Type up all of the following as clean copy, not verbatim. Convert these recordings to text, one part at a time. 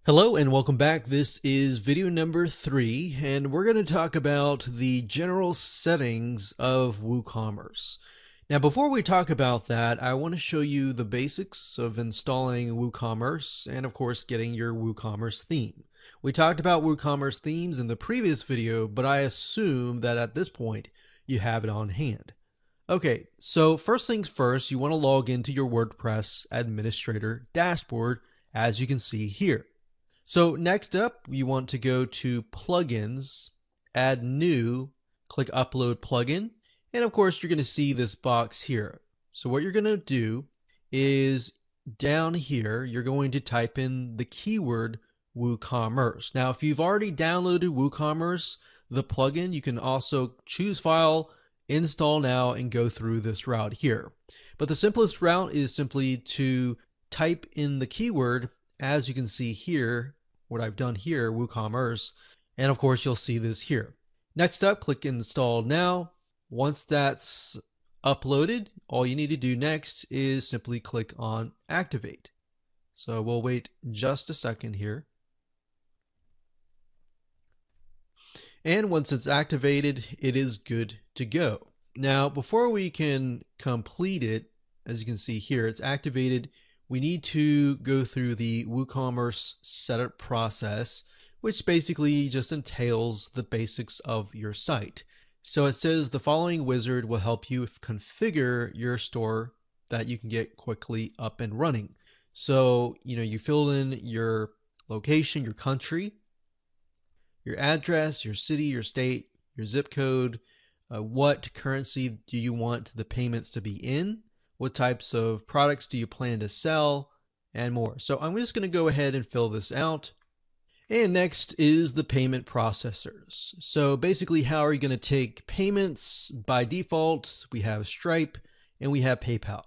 Hello and welcome back. This is video number 3, and we're going to talk about the general settings of WooCommerce. Now, before we talk about that, I want to show you the basics of installing WooCommerce and, of course, getting your WooCommerce theme. We talked about WooCommerce themes in the previous video, but I assume that at this point you have it on hand. Okay, so first things first, you want to log into your WordPress administrator dashboard, as you can see here. So next up, you want to go to plugins, add new, click upload plugin, and of course you're going to see this box here. So what you're going to do is down here, you're going to type in the keyword WooCommerce. Now, if you've already downloaded WooCommerce, the plugin, you can also choose file, install now, and go through this route here. But the simplest route is simply to type in the keyword. As you can see here, what I've done here, WooCommerce, and of course you'll see this here. Next up, click install now. Once that's uploaded, all you need to do next is simply click on activate. So we'll wait just a second here. And once it's activated, it is good to go. Now, before we can complete it, as you can see here, it's activated. We need to go through the WooCommerce setup process, which basically just entails the basics of your site. So it says the following wizard will help you configure your store that you can get quickly up and running. So, you fill in your location, your country, your address, your city, your state, your zip code, what currency do you want the payments to be in, what types of products do you plan to sell, and more. So I'm just going to go ahead and fill this out. And next is the payment processors. So basically, how are you going to take payments? By default, we have Stripe and we have PayPal.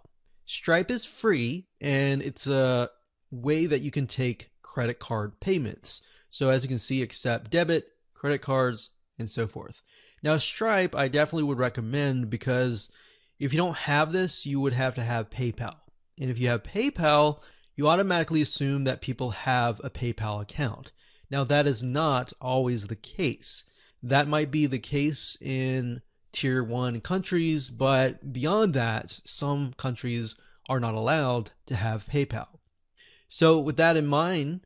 Stripe is free, and it's a way that you can take credit card payments. So as you can see, accept debit, credit cards, and so forth. Now, Stripe, I definitely would recommend, because if you don't have this, you would have to have PayPal. And if you have PayPal, you automatically assume that people have a PayPal account. Now, that is not always the case. That might be the case in tier 1 countries, but beyond that, some countries are not allowed to have PayPal. So with that in mind,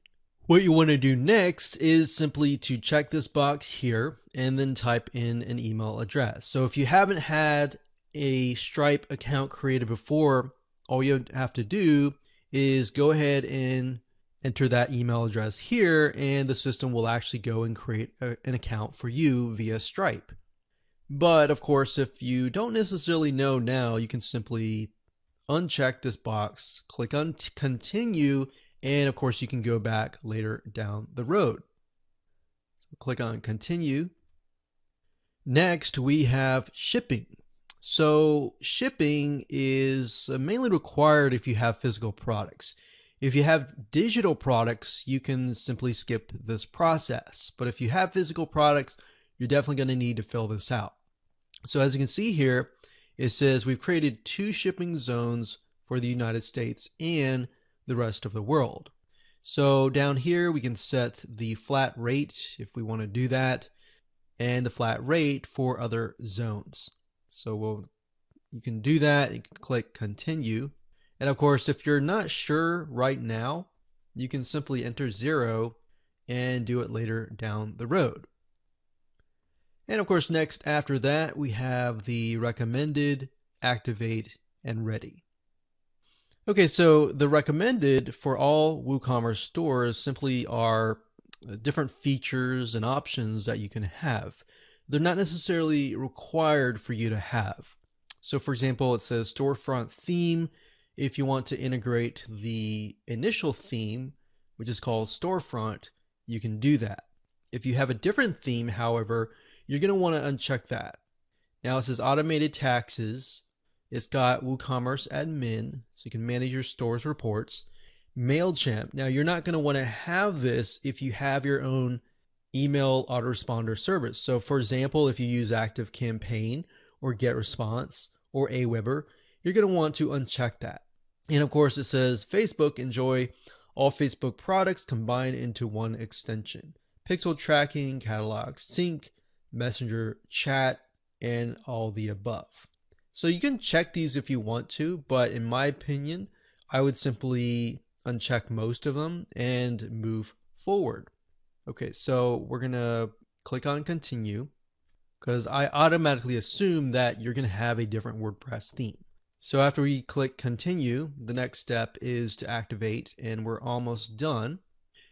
what you want to do next is simply to check this box here and then type in an email address. So if you haven't had a Stripe account created before, all you have to do is go ahead and enter that email address here, and the system will actually go and create an account for you via Stripe. But of course, if you don't necessarily know now, you can simply uncheck this box, click on continue, and of course you can go back later down the road. So click on continue. Next, we have shipping. So shipping is mainly required if you have physical products. If you have digital products, you can simply skip this process. But if you have physical products, you're definitely going to need to fill this out. So as you can see here, it says we've created 2 shipping zones for the United States and the rest of the world. So down here, we can set the flat rate if we want to do that, and the flat rate for other zones. So you can do that. You can click continue. And of course, if you're not sure right now, you can simply enter 0 and do it later down the road. And of course, next after that, we have the recommended, activate, and ready. Okay, so the recommended for all WooCommerce stores simply are different features and options that you can have. They're not necessarily required for you to have. So for example, it says storefront theme. If you want to integrate the initial theme, which is called storefront, you can do that. If you have a different theme, however, you're going to want to uncheck that. Now it says automated taxes. It's got WooCommerce admin, so you can manage your store's reports. MailChimp. Now you're not going to want to have this if you have your own email autoresponder service. So for example, if you use ActiveCampaign or GetResponse or Aweber, you're going to want to uncheck that. And of course, it says Facebook, enjoy all Facebook products combined into one extension. Pixel tracking, catalog sync, messenger chat, and all the above. So you can check these if you want to, but in my opinion, I would simply uncheck most of them and move forward. Okay, so we're gonna click on continue because I automatically assume that you're gonna have a different WordPress theme. So after we click continue, the next step is to activate, and we're almost done.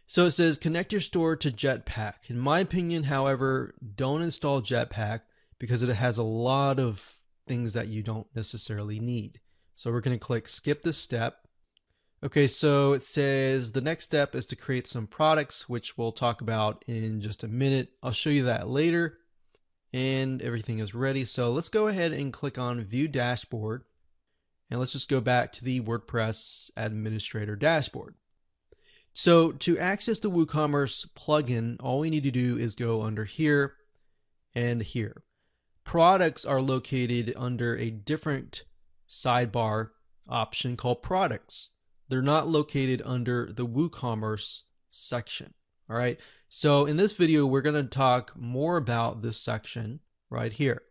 So it says connect your store to Jetpack. In my opinion, however, don't install Jetpack because it has a lot of things that you don't necessarily need. So we're going to click skip this step. Okay, so it says the next step is to create some products, which we'll talk about in just a minute. I'll show you that later. And everything is ready. So let's go ahead and click on View Dashboard. And let's just go back to the WordPress Administrator dashboard. So to access the WooCommerce plugin, all we need to do is go under here and here. Products are located under a different sidebar option called Products. They're not located under the WooCommerce section. All right. So in this video, we're going to talk more about this section right here.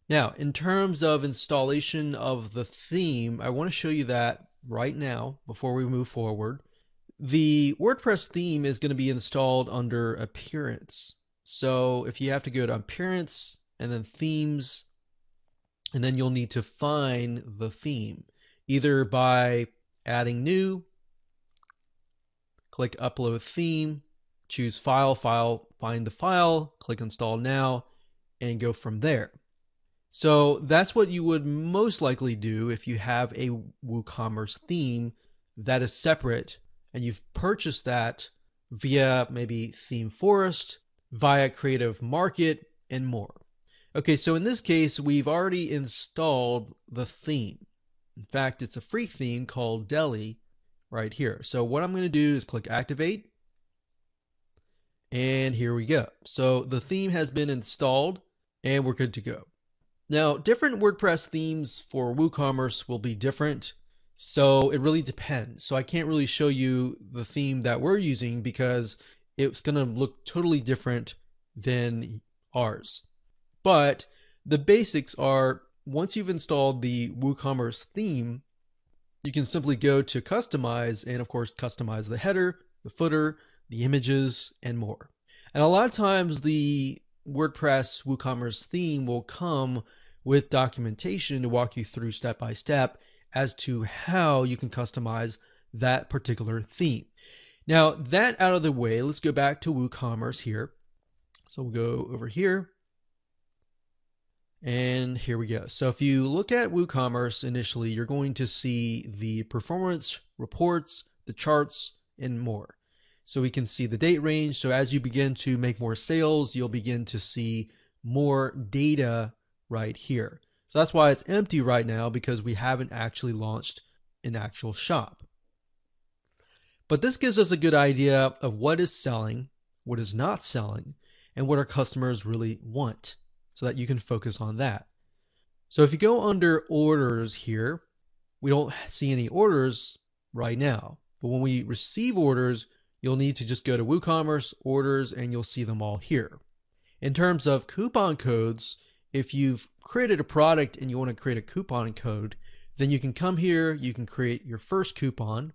Now, in terms of installation of the theme, I want to show you that right now before we move forward. The WordPress theme is going to be installed under Appearance. So if you have to go to Appearance and then Themes, and then you'll need to find the theme, either by adding new, click Upload Theme, choose File, find the file, click Install Now, and go from there. So that's what you would most likely do if you have a WooCommerce theme that is separate and you've purchased that via maybe ThemeForest, via Creative Market, and more. Okay, so in this case, we've already installed the theme. In fact, it's a free theme called Deli right here. So what I'm going to do is click Activate. And here we go. So the theme has been installed and we're good to go. Now, different WordPress themes for WooCommerce will be different. So it really depends. So I can't really show you the theme that we're using because it's going to look totally different than ours. But the basics are, once you've installed the WooCommerce theme, you can simply go to Customize and of course customize the header, the footer, the images, and more. And a lot of times the WordPress WooCommerce theme will come with documentation to walk you through step by step as to how you can customize that particular theme. Now, that out of the way, let's go back to WooCommerce here. So we'll go over here. And here we go. So if you look at WooCommerce initially, you're going to see the performance reports, the charts, and more. So we can see the date range. So as you begin to make more sales, you'll begin to see more data right here. So that's why it's empty right now, because we haven't actually launched an actual shop. But this gives us a good idea of what is selling, what is not selling, and what our customers really want, so that you can focus on that. So if you go under orders here, we don't see any orders right now. But when we receive orders, you'll need to just go to WooCommerce orders and you'll see them all here. In terms of coupon codes, if you've created a product and you want to create a coupon code, then you can come here, you can create your first coupon,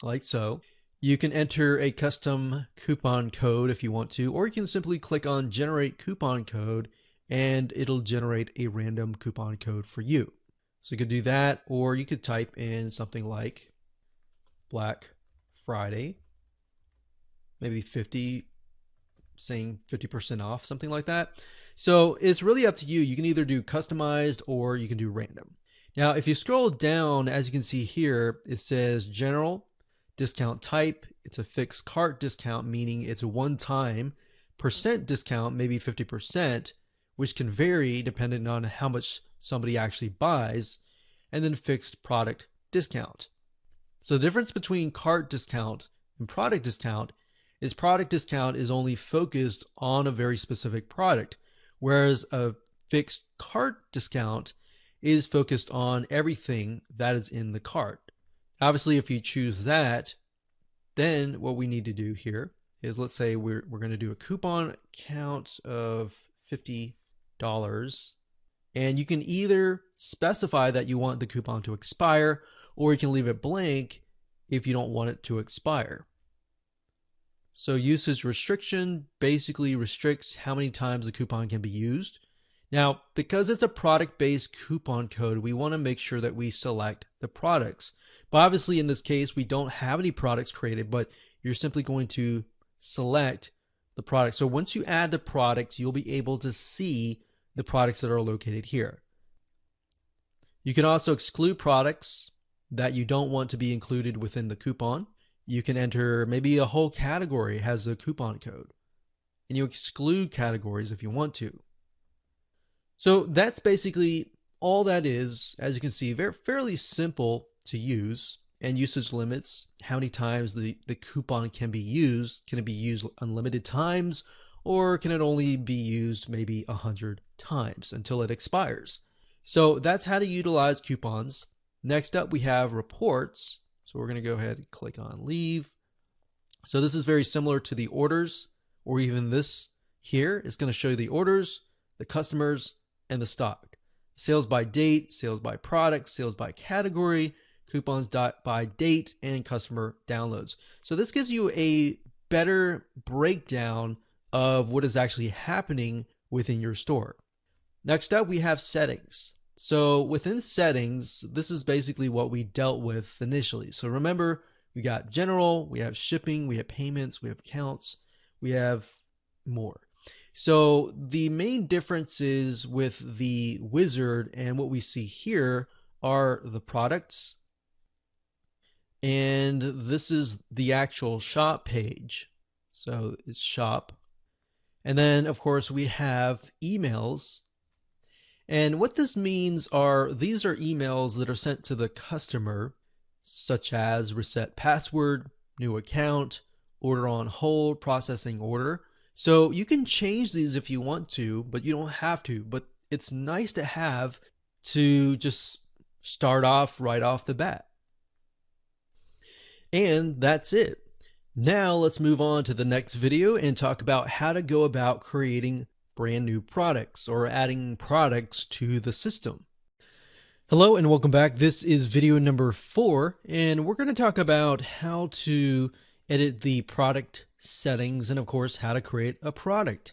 like so. You can enter a custom coupon code if you want to, or you can simply click on generate coupon code and it'll generate a random coupon code for you. So you could do that, or you could type in something like Black Friday, maybe 50, saying 50% off, something like that. So it's really up to you. You can either do customized or you can do random. Now, if you scroll down, as you can see here, it says general discount type. It's a fixed cart discount, meaning it's a one-time percent discount, maybe 50%, which can vary depending on how much somebody actually buys, and then fixed product discount. So the difference between cart discount and product discount is only focused on a very specific product, whereas a fixed cart discount is focused on everything that is in the cart. Obviously, if you choose that, then what we need to do here is, let's say we're going to do a coupon count of $50. And you can either specify that you want the coupon to expire, or you can leave it blank if you don't want it to expire. So usage restriction basically restricts how many times the coupon can be used. Now, because it's a product-based coupon code, we want to make sure that we select the products. But obviously in this case, we don't have any products created, but you're simply going to select the product. So once you add the products, you'll be able to see the products that are located here. You can also exclude products that you don't want to be included within the coupon. You can enter maybe a whole category has a coupon code, and you exclude categories if you want to. So that's basically all that is. As you can see, fairly simple to use, and usage limits, how many times the coupon can be used. Can it be used unlimited times, or can it only be used maybe 100 times until it expires? So that's how to utilize coupons. Next up, we have reports. So we're going to go ahead and click on leave. So this is very similar to the orders, or even this here. It's going to show you the orders, the customers, and the stock. Sales by date, sales by product, sales by category, coupons by date, and customer downloads. So this gives you a better breakdown of what is actually happening within your store. Next up, we have settings. So within settings, this is basically what we dealt with initially. So remember, we got general, we have shipping, we have payments, we have accounts, we have more. So the main differences with the wizard and what we see here are the products. And this is the actual shop page. So it's shop. And then of course we have emails. And what this means are, these are emails that are sent to the customer, such as reset password, new account, order on hold, processing order. So you can change these if you want to, but you don't have to. But it's nice to have to just start off right off the bat. And that's it. Now let's move on to the next video and talk about how to go about creating brand new products or adding products to the system. Hello and welcome back. This is video number 4, and we're going to talk about how to edit the product settings and of course how to create a product.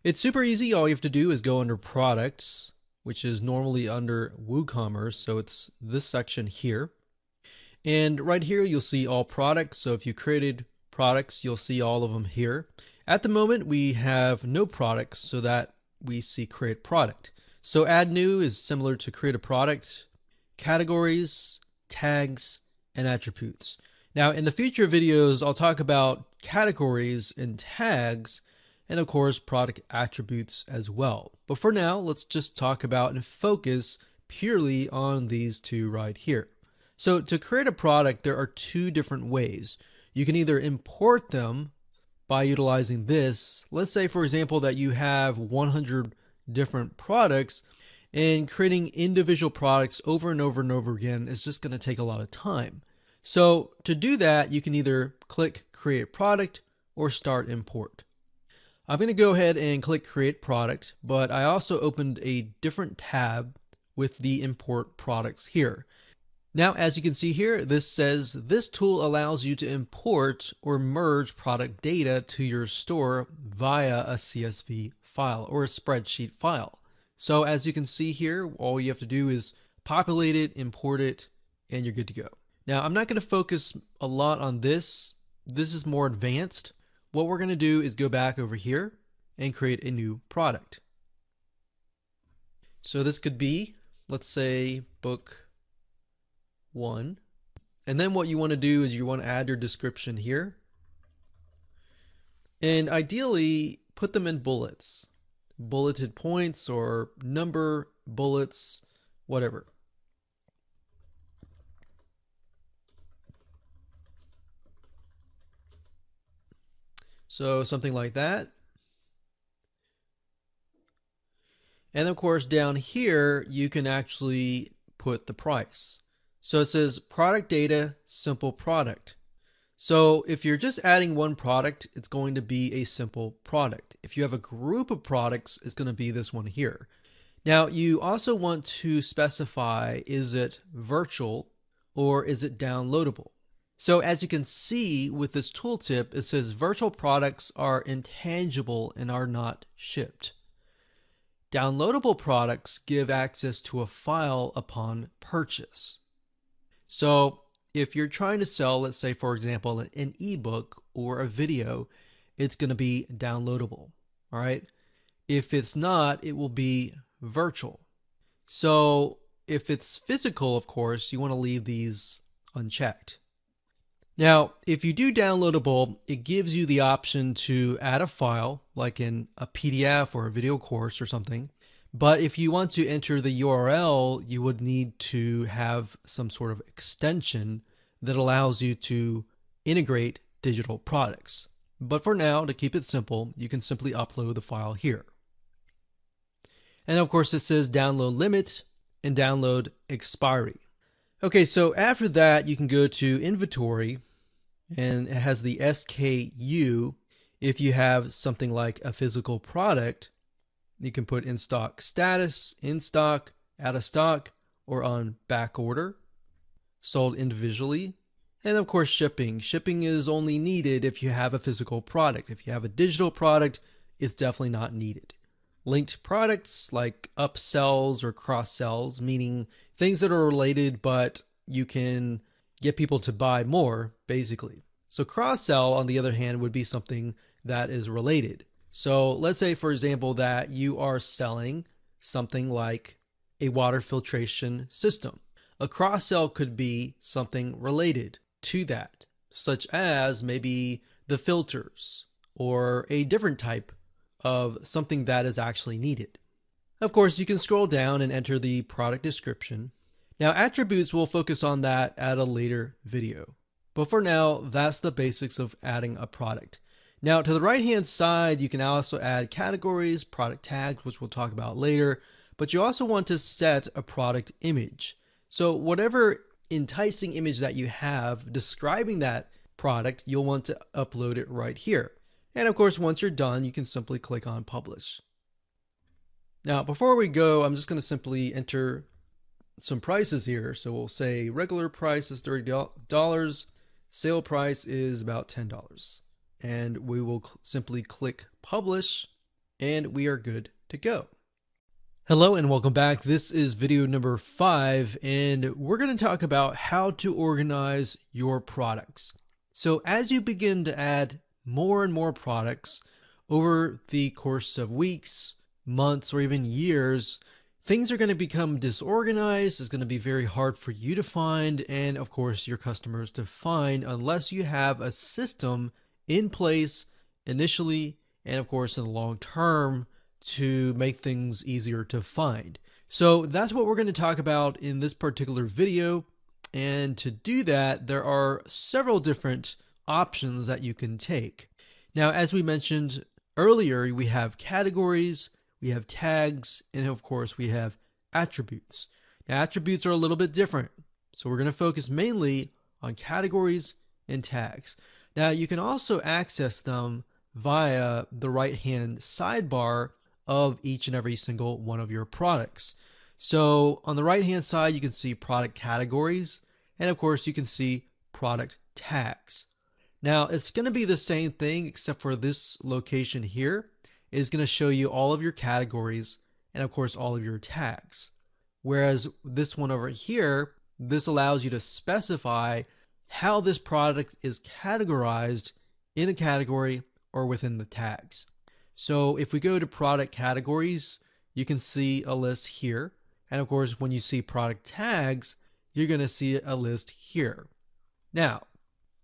It's super easy. All you have to do is go under products, which is normally under WooCommerce. So it's this section here. And right here, you'll see all products. So if you created products, you'll see all of them here. At the moment, we have no products, so that we see create product. So add new is similar to create a product, categories, tags, and attributes. Now in the future videos, I'll talk about categories and tags, and of course product attributes as well. But for now, let's just talk about and focus purely on these two right here. So to create a product, there are 2 different ways. You can either import them by utilizing this. Let's say, for example, that you have 100 different products, and creating individual products over and over and over again is just going to take a lot of time. So to do that, you can either click create product or start import. I'm going to go ahead and click create product, but I also opened a different tab with the import products here. Now, as you can see here, this says this tool allows you to import or merge product data to your store via a CSV file or a spreadsheet file. So as you can see here, all you have to do is populate it, import it, and you're good to go. Now, I'm not going to focus a lot on this. This is more advanced. What we're going to do is go back over here and create a new product. So this could be, let's say, book 1. And then what you want to do is you want to add your description here. And ideally, put them in bullets, bulleted points or number bullets, whatever. So something like that. And of course, down here, you can actually put the price. So it says product data, simple product. So if you're just adding one product, it's going to be a simple product. If you have a group of products, it's going to be this one here. Now you also want to specify, is it virtual or is it downloadable? So as you can see with this tooltip, it says virtual products are intangible and are not shipped. Downloadable products give access to a file upon purchase. So if you're trying to sell, let's say, for example, an ebook or a video, it's going to be downloadable. All right. If it's not, it will be virtual. So if it's physical, of course, you want to leave these unchecked. Now, if you do downloadable, it gives you the option to add a file, like in a PDF or a video course or something. But if you want to enter the URL, you would need to have some sort of extension that allows you to integrate digital products. But for now, to keep it simple, you can simply upload the file here. And of course, it says download limit and download expiry. Okay, so after that, you can go to inventory, and it has the SKU. If you have something like a physical product, you can put in stock status, in stock, out of stock, or on back order, sold individually. And of course, shipping. Shipping is only needed if you have a physical product. If you have a digital product, it's definitely not needed. Linked products like upsells or cross sells, meaning things that are related, but you can get people to buy more, basically. So cross sell, on the other hand, would be something that is related. So let's say, for example, that you are selling something like a water filtration system. A cross sell could be something related to that, such as maybe the filters or a different type of something that is actually needed. Of course, you can scroll down and enter the product description. Now, attributes, will focus on that at a later video. But for now, that's the basics of adding a product. Now, to the right-hand side, you can also add categories, product tags, which we'll talk about later, but you also want to set a product image. So whatever enticing image that you have describing that product, you'll want to upload it right here. And of course, once you're done, you can simply click on publish. Now, before we go, I'm just going to simply enter some prices here. So we'll say regular price is $30, sale price is about $10. And we will simply click publish, and we are good to go. Hello and welcome back. This is video number 5, and we're going to talk about how to organize your products. So as you begin to add more and more products over the course of weeks, months, or even years, things are going to become disorganized. It's going to be very hard for you to find, and of course your customers to find, unless you have a system in place initially and of course in the long term to make things easier to find. So that's what we're going to talk about in this particular video. And to do that, there are several different options that you can take. Now, as we mentioned earlier, we have categories, we have tags, and of course we have attributes. Now, attributes are a little bit different. So we're going to focus mainly on categories and tags. Now, you can also access them via the right-hand sidebar of each and every single one of your products. So on the right-hand side, you can see product categories, and of course, you can see product tags. Now, it's going to be the same thing, except for this location here is going to show you all of your categories and of course all of your tags. Whereas this one over here, this allows you to specify how this product is categorized in a category or within the tags. So if we go to product categories, you can see a list here. And of course, when you see product tags, you're going to see a list here. Now,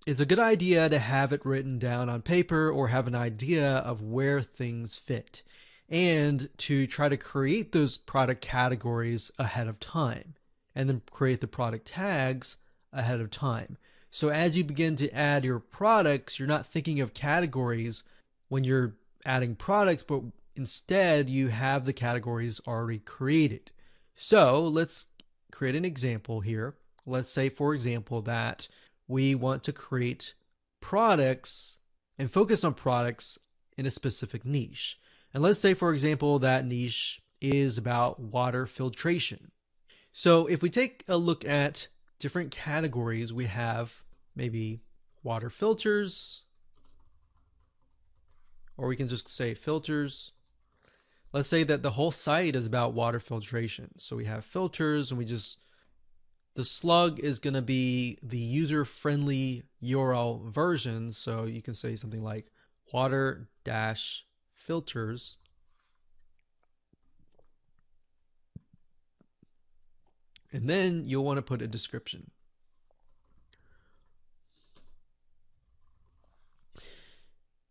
it's a good idea to have it written down on paper or have an idea of where things fit, and to try to create those product categories ahead of time and then create the product tags ahead of time. So as you begin to add your products, you're not thinking of categories when you're adding products, but instead you have the categories already created. So let's create an example here. let's say, for example, that we want to create products and focus on products in a specific niche. And let's say, for example, that niche is about water filtration. So if we take a look at different categories, we have maybe water filters, or we can just say filters. Let's say that the whole site is about water filtration. So we have filters, and the slug is going to be the user-friendly URL version. So you can say something like water-filters. And then you'll want to put a description.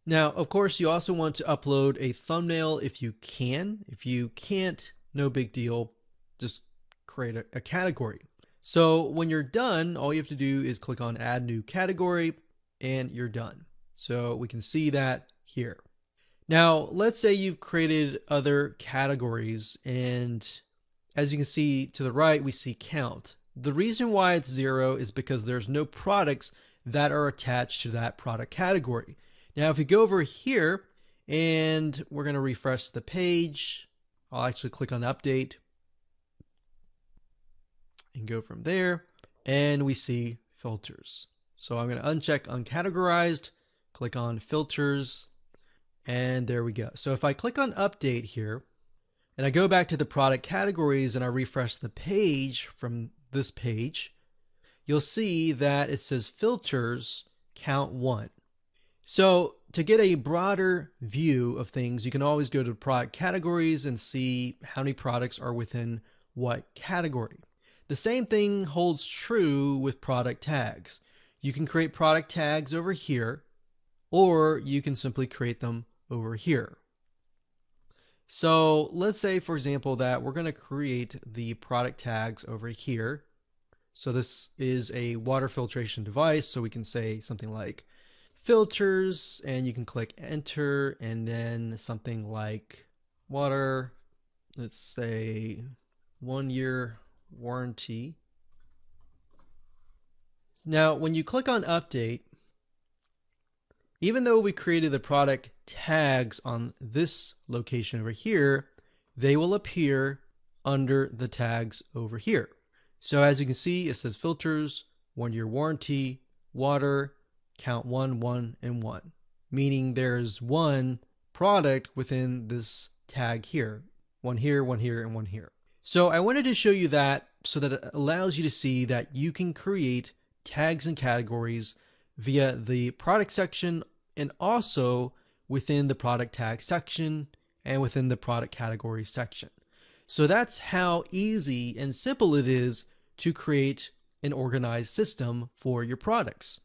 Now, of course, you also want to upload a thumbnail if you can. If you can't, no big deal. Just create a category. So when you're done, all you have to do is click on Add New Category, and you're done. So we can see that here. Now, let's say you've created other categories, and as you can see to the right, we see count. The reason why it's 0 is because there's no products that are attached to that product category. Now, if we go over here and we're going to refresh the page, I'll actually click on update and go from there, and we see filters. So I'm going to uncheck uncategorized, click on filters, and there we go. So if I click on update here, and I go back to the product categories and I refresh the page from this page, you'll see that it says filters count 1. So to get a broader view of things, you can always go to product categories and see how many products are within what category. The same thing holds true with product tags. You can create product tags over here, or you can simply create them over here. So let's say, for example, that we're going to create the product tags over here. So this is a water filtration device, so we can say something like filters, and you can click enter, and then something like water, let's say 1-year warranty. Now, when you click on update, even though we created the product tags on this location over here, they will appear under the tags over here. So as you can see, it says filters, 1-year warranty, water, count 1, 1, and 1, meaning there's one product within this tag here. One here, one here, and one here. So I wanted to show you that so that it allows you to see that you can create tags and categories via the product section, and also within the product tag section and within the product category section. So that's how easy and simple it is to create an organized system for your products.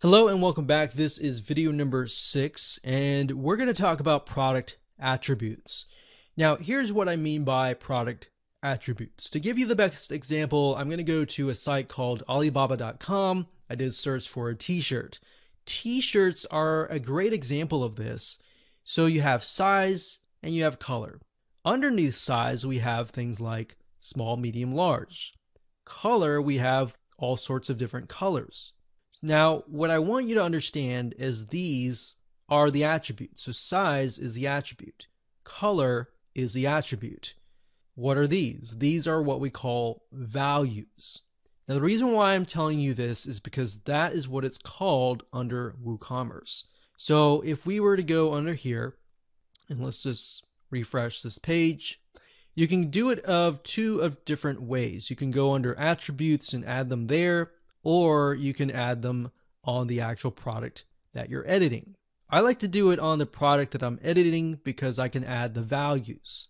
Hello and welcome back. This is video number 6, and we're going to talk about product attributes. Now, here's what I mean by product attributes. To give you the best example, I'm going to go to a site called Alibaba.com. I did search for a t-shirt. T-shirts are a great example of this. So you have size and you have color. Underneath size, we have things like small, medium, large. Color, we have all sorts of different colors. Now, what I want you to understand is these are the attributes. So size is the attribute. Color is the attribute. What are these? These are what we call values. Now, the reason why I'm telling you this is because that is what it's called under WooCommerce. So if we were to go under here, and let's just refresh this page, you can do it of two different ways. You can go under attributes and add them there, or you can add them on the actual product that you're editing. I like to do it on the product that I'm editing because I can add the values.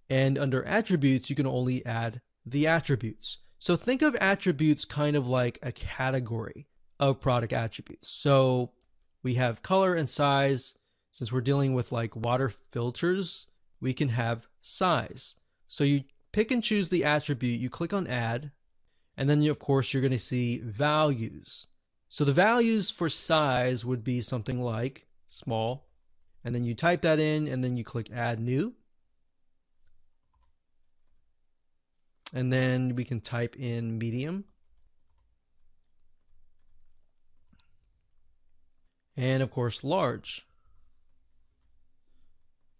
And under attributes, you can only add the attributes. So think of attributes kind of like a category of product attributes. So we have color and size. Since we're dealing with like water filters, we can have size. So you pick and choose the attribute, you click on add, and then of course you're going to see values. So the values for size would be something like small, and then you type that in and then you click add new. And then we can type in medium. And of course, large.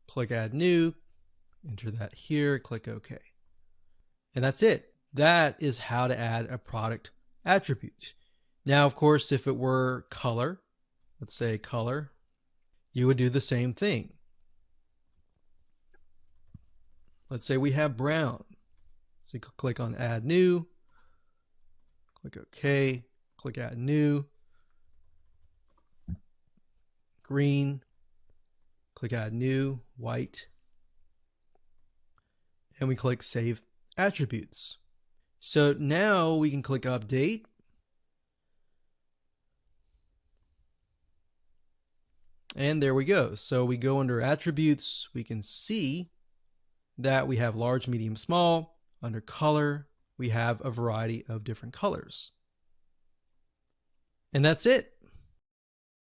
Click add new, enter that here, click OK. And that's it. That is how to add a product attribute. Now, of course, if it were color, let's say color, you would do the same thing. Let's say we have brown. So you click on add new, click OK, click add new, green, click add new, white, and we click save attributes. So now we can click update. And there we go. So we go under attributes, we can see that we have large, medium, small. Under color, we have a variety of different colors. And that's it.